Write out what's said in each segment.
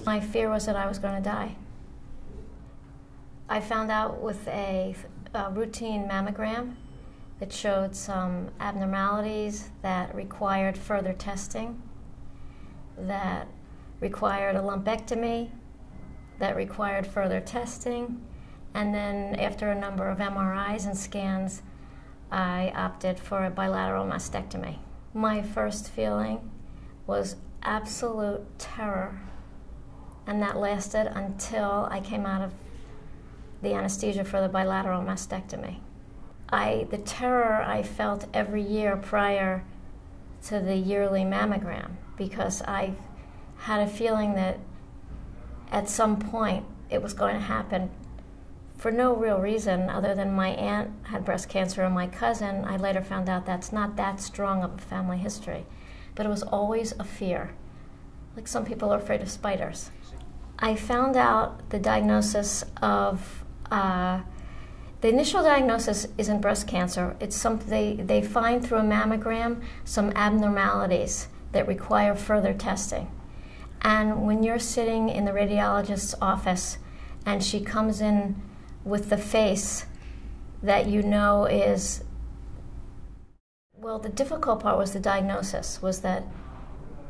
My fear was that I was going to die. I found out with a routine mammogram that showed some abnormalities that required further testing, that required a lumpectomy, that required further testing, and then after a number of MRIs and scans, I opted for a bilateral mastectomy. My first feeling was absolute terror, and that lasted until I came out of the anesthesia for the bilateral mastectomy. The terror I felt every year prior to the yearly mammogram, because I had a feeling that at some point it was going to happen for no real reason other than my aunt had breast cancer and my cousin. I later found out that's not that strong of a family history, but it was always a fear. Like some people are afraid of spiders. I found out the diagnosis of, the initial diagnosis isn't breast cancer. It's something they find through a mammogram some abnormalities that require further testing. And when you're sitting in the radiologist's office and she comes in with the face that you know is, well, the difficult part was the diagnosis, was that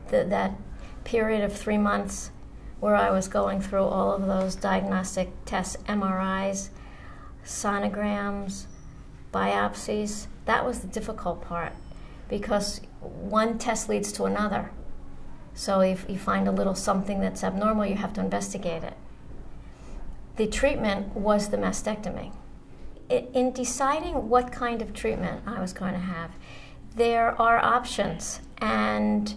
that period of 3 months where I was going through all of those diagnostic tests, MRIs, sonograms, biopsies. That was the difficult part, because one test leads to another. So if you find a little something that's abnormal, you have to investigate it. The treatment was the mastectomy. In deciding what kind of treatment I was going to have, there are options, and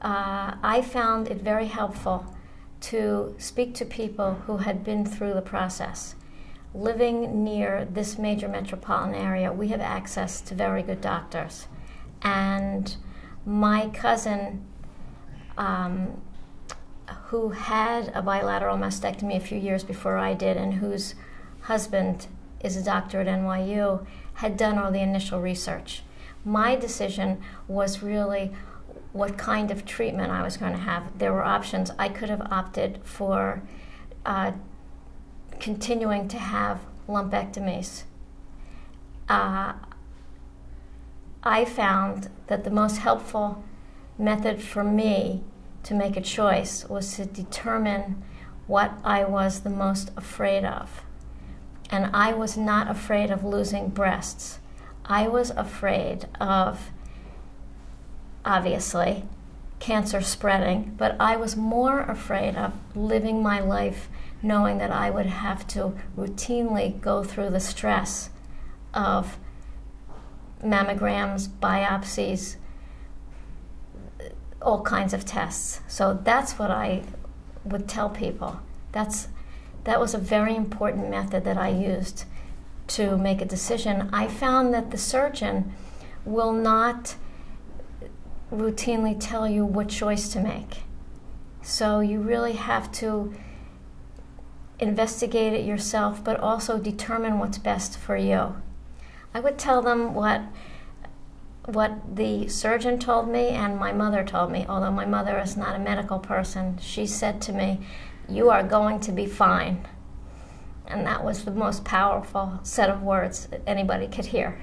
I found it very helpful to speak to people who had been through the process. Living near this major metropolitan area, we have access to very good doctors. And my cousin, who had a bilateral mastectomy a few years before I did, and whose husband is a doctor at NYU, had done all the initial research. My decision was really what kind of treatment I was going to have. There were options. I could have opted for continuing to have lumpectomies. I found that the most helpful method for me to make a choice was to determine what I was the most afraid of. And I was not afraid of losing breasts. I was afraid of, obviously, cancer spreading, but I was more afraid of living my life knowing that I would have to routinely go through the stress of mammograms, biopsies, all kinds of tests. So that's what I would tell people. That was a very important method that I used to make a decision. I found that the surgeon will not routinely tell you what choice to make. So you really have to investigate it yourself, but also determine what's best for you. I would tell them what the surgeon told me and my mother told me, although my mother is not a medical person. She said to me, "You are going to be fine." And that was the most powerful set of words that anybody could hear.